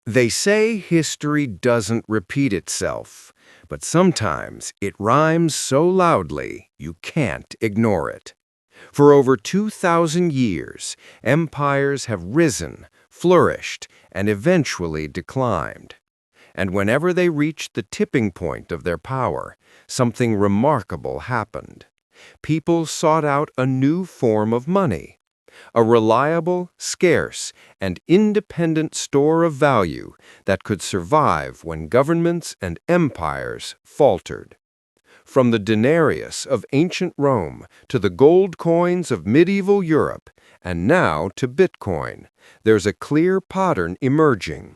They say history doesn't repeat itself, but sometimes it rhymes so loudly you can't ignore it. For over 2,000 years, empires have risen, flourished, and eventually declined. And whenever they reached the tipping point of their power, something remarkable happened. People sought out a new form of money, a reliable, scarce, and independent store of value that could survive when governments and empires faltered. From the denarius of ancient Rome to the gold coins of medieval Europe, and now to Bitcoin, there's a clear pattern emerging.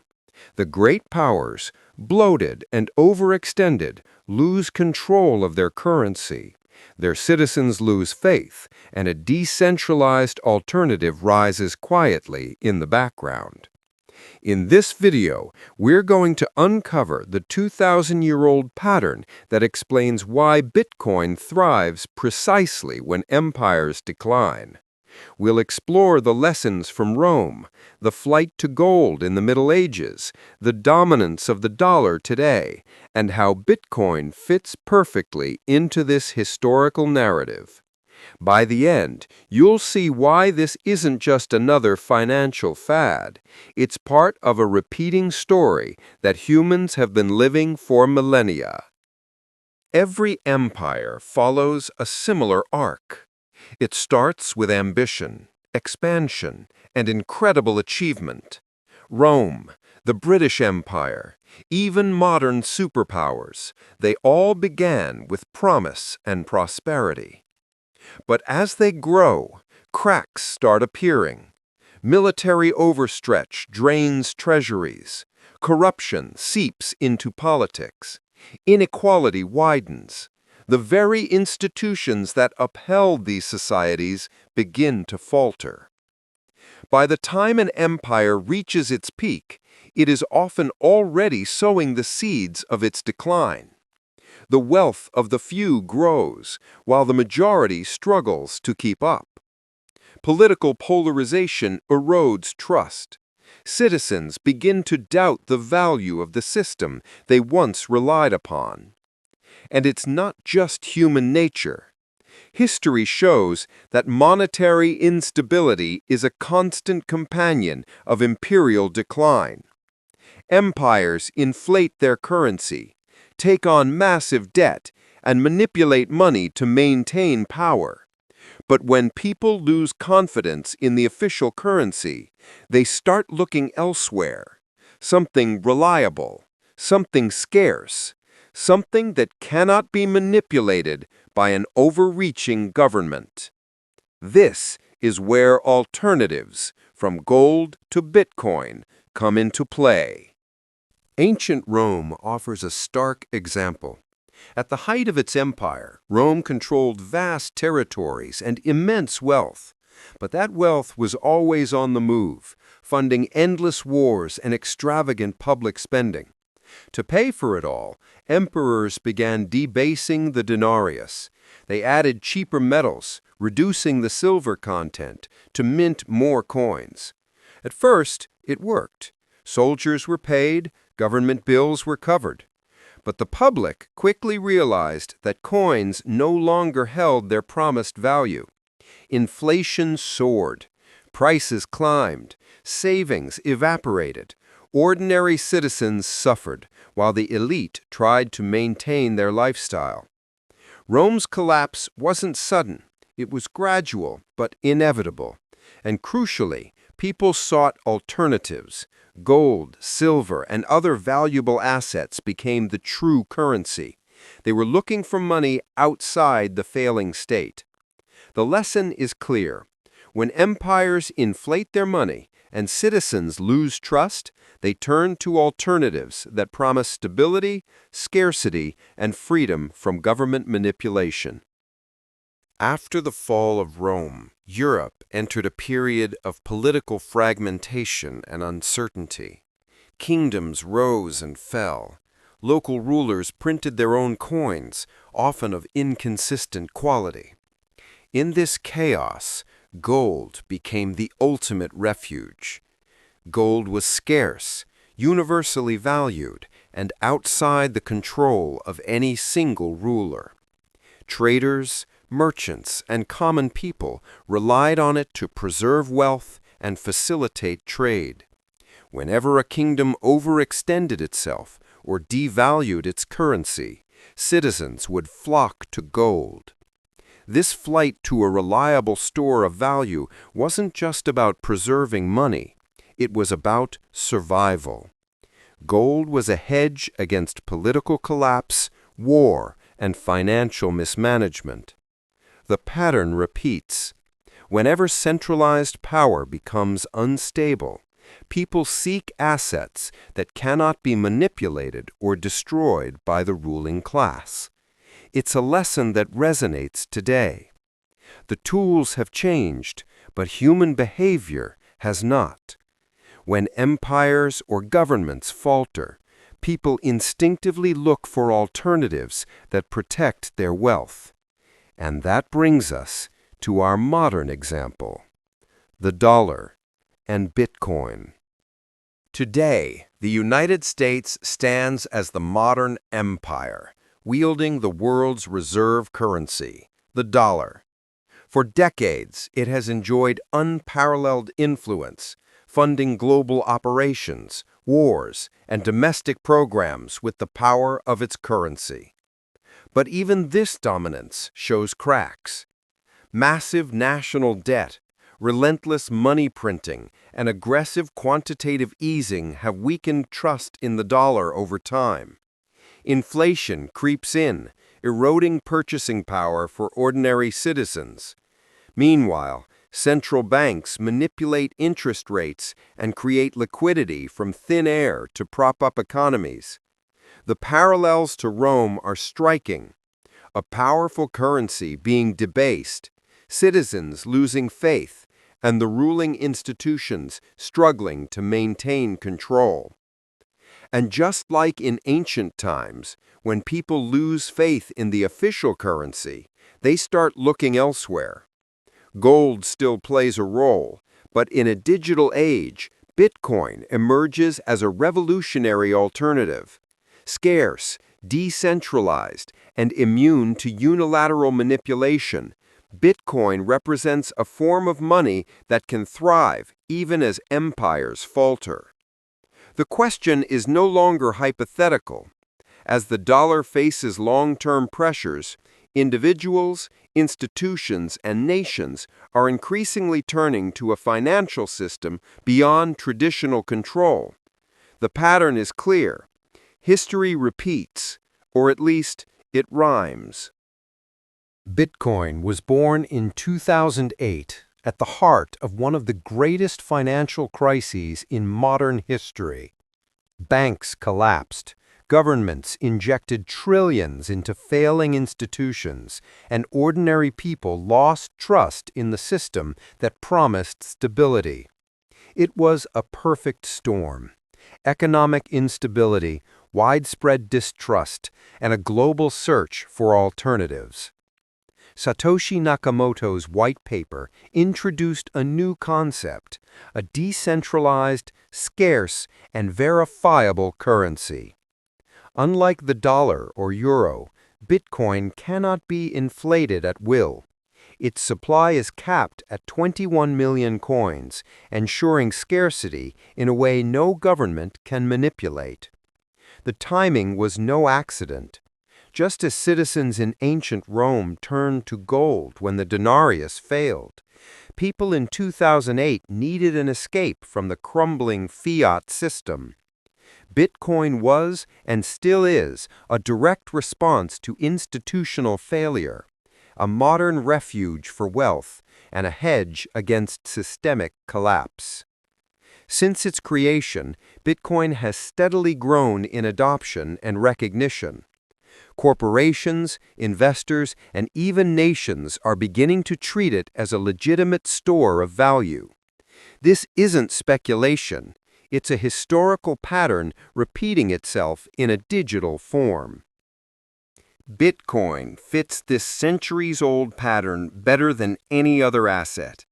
The great powers, bloated and overextended, lose control of their currency. Their citizens lose faith, and a decentralized alternative rises quietly in the background. In this video, we're going to uncover the 2,000-year-old pattern that explains why Bitcoin thrives precisely when empires decline. We'll explore the lessons from Rome, the flight to gold in the Middle Ages, the dominance of the dollar today, and how Bitcoin fits perfectly into this historical narrative. By the end, you'll see why this isn't just another financial fad. It's part of a repeating story that humans have been living for millennia. Every empire follows a similar arc. It starts with ambition, expansion, and incredible achievement. Rome, the British Empire, even modern superpowers, they all began with promise and prosperity. But as they grow, cracks start appearing. Military overstretch drains treasuries. Corruption seeps into politics. Inequality widens. The very institutions that upheld these societies begin to falter. By the time an empire reaches its peak, it is often already sowing the seeds of its decline. The wealth of the few grows, while the majority struggles to keep up. Political polarization erodes trust. Citizens begin to doubt the value of the system they once relied upon. And it's not just human nature. History shows that monetary instability is a constant companion of imperial decline. Empires inflate their currency, take on massive debt, and manipulate money to maintain power. But when people lose confidence in the official currency, they start looking elsewhere. Something reliable, something scarce, something that cannot be manipulated by an overreaching government. This is where alternatives, from gold to Bitcoin, come into play. Ancient Rome offers a stark example. At the height of its empire, Rome controlled vast territories and immense wealth. But that wealth was always on the move, funding endless wars and extravagant public spending. To pay for it all, emperors began debasing the denarius. They added cheaper metals, reducing the silver content, to mint more coins. At first, it worked. Soldiers were paid, government bills were covered. But the public quickly realized that coins no longer held their promised value. Inflation soared. Prices climbed. Savings evaporated. Ordinary citizens suffered, while the elite tried to maintain their lifestyle. Rome's collapse wasn't sudden. It was gradual, but inevitable. And crucially, people sought alternatives. Gold, silver, and other valuable assets became the true currency. They were looking for money outside the failing state. The lesson is clear. When empires inflate their money and citizens lose trust, they turn to alternatives that promise stability, scarcity, and freedom from government manipulation. After the fall of Rome, Europe entered a period of political fragmentation and uncertainty. Kingdoms rose and fell. Local rulers printed their own coins, often of inconsistent quality. In this chaos, gold became the ultimate refuge. Gold was scarce, universally valued, and outside the control of any single ruler. Traders, merchants, and common people relied on it to preserve wealth and facilitate trade. Whenever a kingdom overextended itself or devalued its currency, citizens would flock to gold. This flight to a reliable store of value wasn't just about preserving money, it was about survival. Gold was a hedge against political collapse, war, and financial mismanagement. The pattern repeats. Whenever centralized power becomes unstable, people seek assets that cannot be manipulated or destroyed by the ruling class. It's a lesson that resonates today. The tools have changed, but human behavior has not. When empires or governments falter, people instinctively look for alternatives that protect their wealth. And that brings us to our modern example, the dollar and Bitcoin. Today, the United States stands as the modern empire, wielding the world's reserve currency, the dollar. For decades, it has enjoyed unparalleled influence, funding global operations, wars, and domestic programs with the power of its currency. But even this dominance shows cracks. Massive national debt, relentless money printing, and aggressive quantitative easing have weakened trust in the dollar over time. Inflation creeps in, eroding purchasing power for ordinary citizens. Meanwhile, central banks manipulate interest rates and create liquidity from thin air to prop up economies. The parallels to Rome are striking. A powerful currency being debased, citizens losing faith, and the ruling institutions struggling to maintain control. And just like in ancient times, when people lose faith in the official currency, they start looking elsewhere. Gold still plays a role, but in a digital age, Bitcoin emerges as a revolutionary alternative. Scarce, decentralized, and immune to unilateral manipulation, Bitcoin represents a form of money that can thrive even as empires falter. The question is no longer hypothetical. As the dollar faces long-term pressures, individuals, institutions, and nations are increasingly turning to a financial system beyond traditional control. The pattern is clear. History repeats, or at least it rhymes. Bitcoin was born in 2008 at the heart of one of the greatest financial crises in modern history. Banks collapsed, governments injected trillions into failing institutions, and ordinary people lost trust in the system that promised stability. It was a perfect storm. Economic instability, widespread distrust, and a global search for alternatives. Satoshi Nakamoto's white paper introduced a new concept, a decentralized, scarce, and verifiable currency. Unlike the dollar or euro, Bitcoin cannot be inflated at will. Its supply is capped at 21 million coins, ensuring scarcity in a way no government can manipulate. The timing was no accident. Just as citizens in ancient Rome turned to gold when the denarius failed, people in 2008 needed an escape from the crumbling fiat system. Bitcoin was, and still is, a direct response to institutional failure, a modern refuge for wealth, and a hedge against systemic collapse. Since its creation, Bitcoin has steadily grown in adoption and recognition. Corporations, investors, and even nations are beginning to treat it as a legitimate store of value. This isn't speculation. It's a historical pattern repeating itself in a digital form. Bitcoin fits this centuries-old pattern better than any other asset.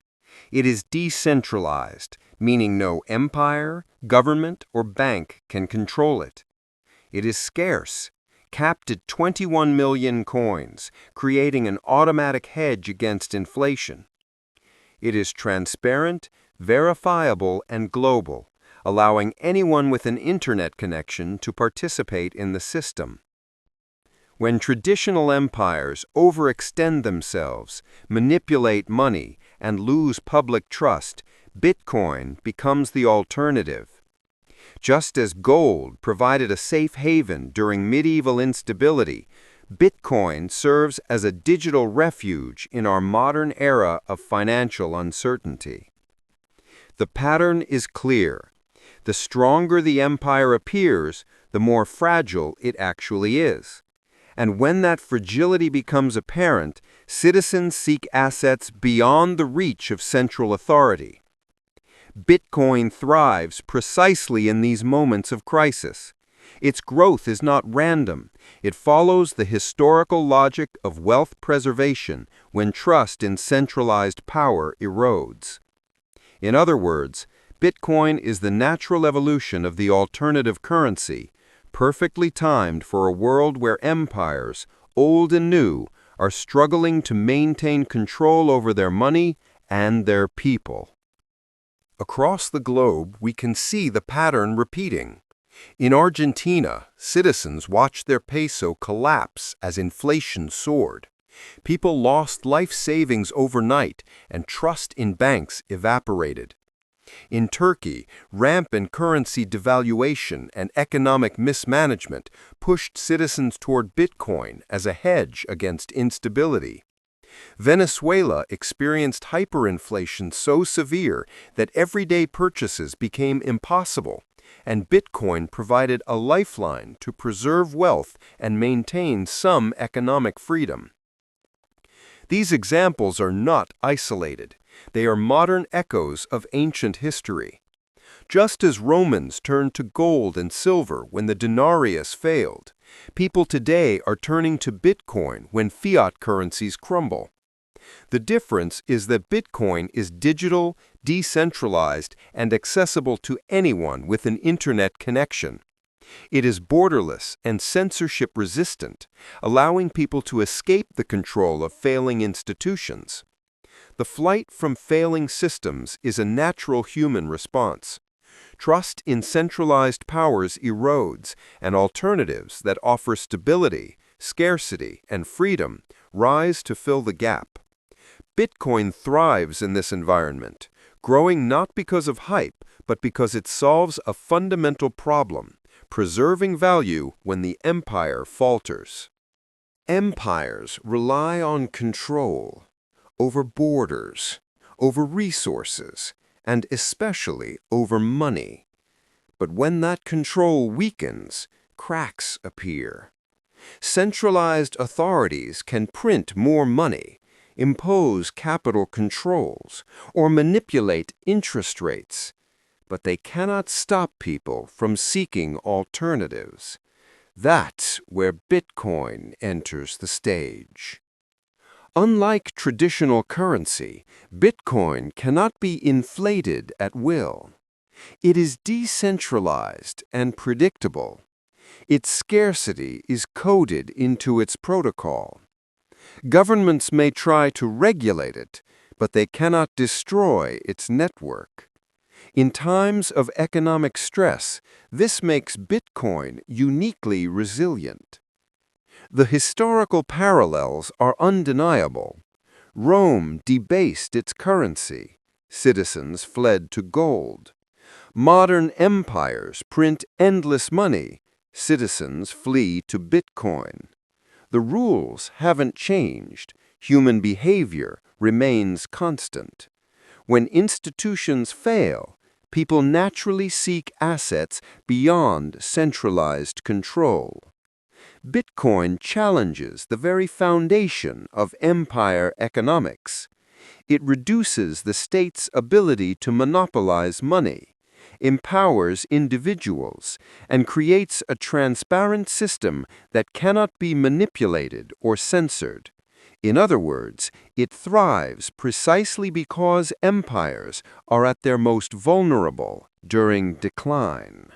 It is decentralized, meaning no empire, government, or bank can control it. It is scarce, capped at 21 million coins, creating an automatic hedge against inflation. It is transparent, verifiable, and global, allowing anyone with an internet connection to participate in the system. When traditional empires overextend themselves, manipulate money, and lose public trust, Bitcoin becomes the alternative. Just as gold provided a safe haven during medieval instability, Bitcoin serves as a digital refuge in our modern era of financial uncertainty. The pattern is clear. The stronger the empire appears, the more fragile it actually is. And when that fragility becomes apparent, citizens seek assets beyond the reach of central authority. Bitcoin thrives precisely in these moments of crisis. Its growth is not random. It follows the historical logic of wealth preservation when trust in centralized power erodes. In other words, Bitcoin is the natural evolution of the alternative currency, perfectly timed for a world where empires, old and new, are struggling to maintain control over their money and their people. Across the globe, we can see the pattern repeating. In Argentina, citizens watched their peso collapse as inflation soared. People lost life savings overnight, and trust in banks evaporated. In Turkey, rampant currency devaluation and economic mismanagement pushed citizens toward Bitcoin as a hedge against instability. Venezuela experienced hyperinflation so severe that everyday purchases became impossible, and Bitcoin provided a lifeline to preserve wealth and maintain some economic freedom. These examples are not isolated. They are modern echoes of ancient history. Just as Romans turned to gold and silver when the denarius failed, people today are turning to Bitcoin when fiat currencies crumble. The difference is that Bitcoin is digital, decentralized, and accessible to anyone with an internet connection. It is borderless and censorship-resistant, allowing people to escape the control of failing institutions. The flight from failing systems is a natural human response. Trust in centralized powers erodes, and alternatives that offer stability, scarcity, and freedom rise to fill the gap. Bitcoin thrives in this environment, growing not because of hype, but because it solves a fundamental problem: preserving value when the empire falters. Empires rely on control over borders, over resources, and especially over money. But when that control weakens, cracks appear. Centralized authorities can print more money, impose capital controls, or manipulate interest rates, but they cannot stop people from seeking alternatives. That's where Bitcoin enters the stage. Unlike traditional currency, Bitcoin cannot be inflated at will. It is decentralized and predictable. Its scarcity is coded into its protocol. Governments may try to regulate it, but they cannot destroy its network. In times of economic stress, this makes Bitcoin uniquely resilient. The historical parallels are undeniable. Rome debased its currency. Citizens fled to gold. Modern empires print endless money. Citizens flee to Bitcoin. The rules haven't changed. Human behavior remains constant. When institutions fail, people naturally seek assets beyond centralized control. Bitcoin challenges the very foundation of empire economics. It reduces the state's ability to monopolize money, empowers individuals, and creates a transparent system that cannot be manipulated or censored. In other words, it thrives precisely because empires are at their most vulnerable during decline.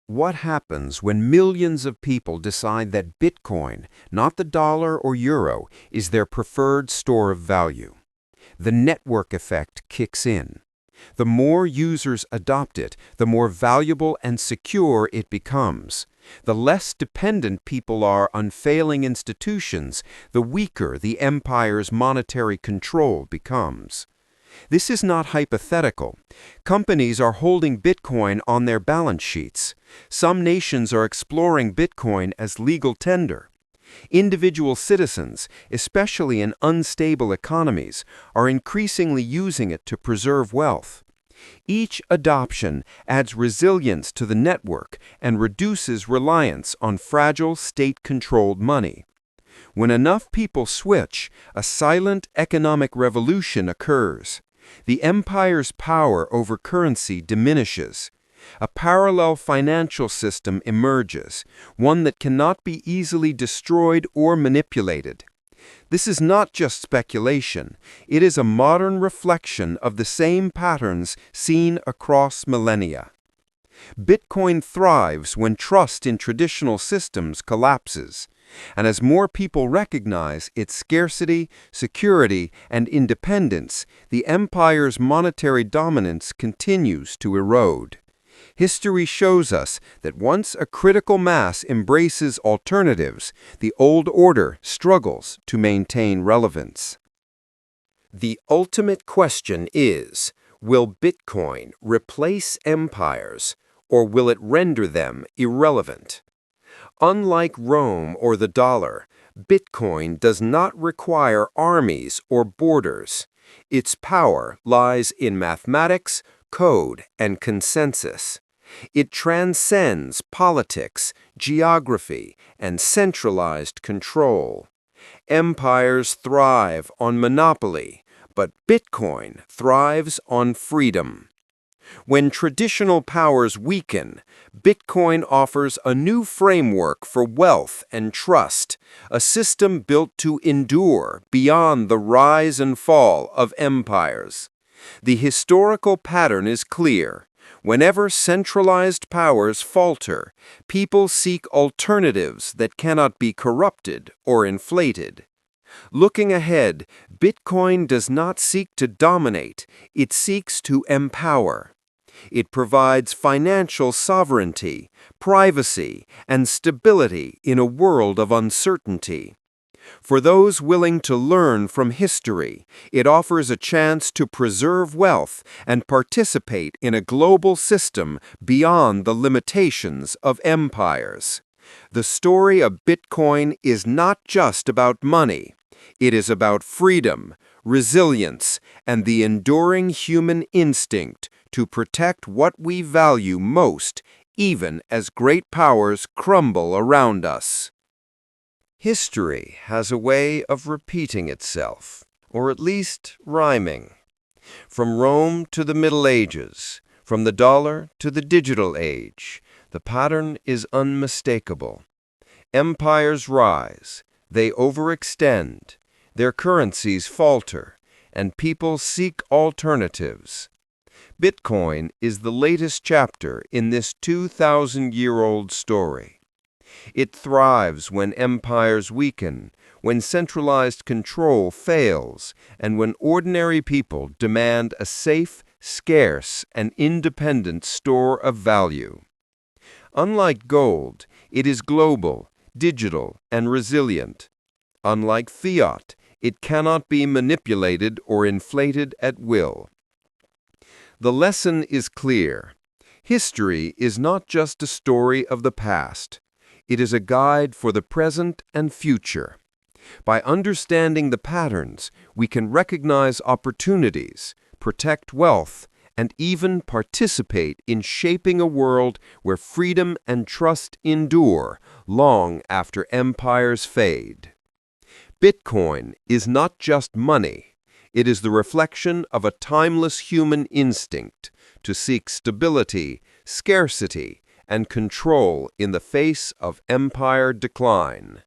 What happens when millions of people decide that Bitcoin, not the dollar or euro, is their preferred store of value? The network effect kicks in. The more users adopt it, the more valuable and secure it becomes. The less dependent people are on failing institutions, the weaker the empire's monetary control becomes. This is not hypothetical. Companies are holding Bitcoin on their balance sheets. Some nations are exploring Bitcoin as legal tender. Individual citizens, especially in unstable economies, are increasingly using it to preserve wealth. Each adoption adds resilience to the network and reduces reliance on fragile state-controlled money. When enough people switch, a silent economic revolution occurs. The empire's power over currency diminishes. A parallel financial system emerges, one that cannot be easily destroyed or manipulated. This is not just speculation, it is a modern reflection of the same patterns seen across millennia. Bitcoin thrives when trust in traditional systems collapses, and as more people recognize its scarcity, security, and independence, the empire's monetary dominance continues to erode. History shows us that once a critical mass embraces alternatives, the old order struggles to maintain relevance. The ultimate question is, will Bitcoin replace empires, or will it render them irrelevant? Unlike Rome or the dollar, Bitcoin does not require armies or borders. Its power lies in mathematics, code, and consensus. It transcends politics, geography, and centralized control. Empires thrive on monopoly, but Bitcoin thrives on freedom. When traditional powers weaken, Bitcoin offers a new framework for wealth and trust, a system built to endure beyond the rise and fall of empires. The historical pattern is clear. Whenever centralized powers falter, people seek alternatives that cannot be corrupted or inflated. Looking ahead, Bitcoin does not seek to dominate, it seeks to empower. It provides financial sovereignty, privacy, and stability in a world of uncertainty. For those willing to learn from history, it offers a chance to preserve wealth and participate in a global system beyond the limitations of empires. The story of Bitcoin is not just about money. It is about freedom, resilience, and the enduring human instinct to protect what we value most, even as great powers crumble around us. History has a way of repeating itself, or at least rhyming. From Rome to the Middle Ages, from the dollar to the digital age, the pattern is unmistakable. Empires rise, they overextend, their currencies falter, and people seek alternatives. Bitcoin is the latest chapter in this 2,000-year-old story. It thrives when empires weaken, when centralized control fails, and when ordinary people demand a safe, scarce, and independent store of value. Unlike gold, it is global, digital, and resilient. Unlike fiat, it cannot be manipulated or inflated at will. The lesson is clear. History is not just a story of the past. It is a guide for the present and future. By understanding the patterns, we can recognize opportunities, protect wealth, and even participate in shaping a world where freedom and trust endure long after empires fade. Bitcoin is not just money. It is the reflection of a timeless human instinct to seek stability, scarcity, and control in the face of empire decline.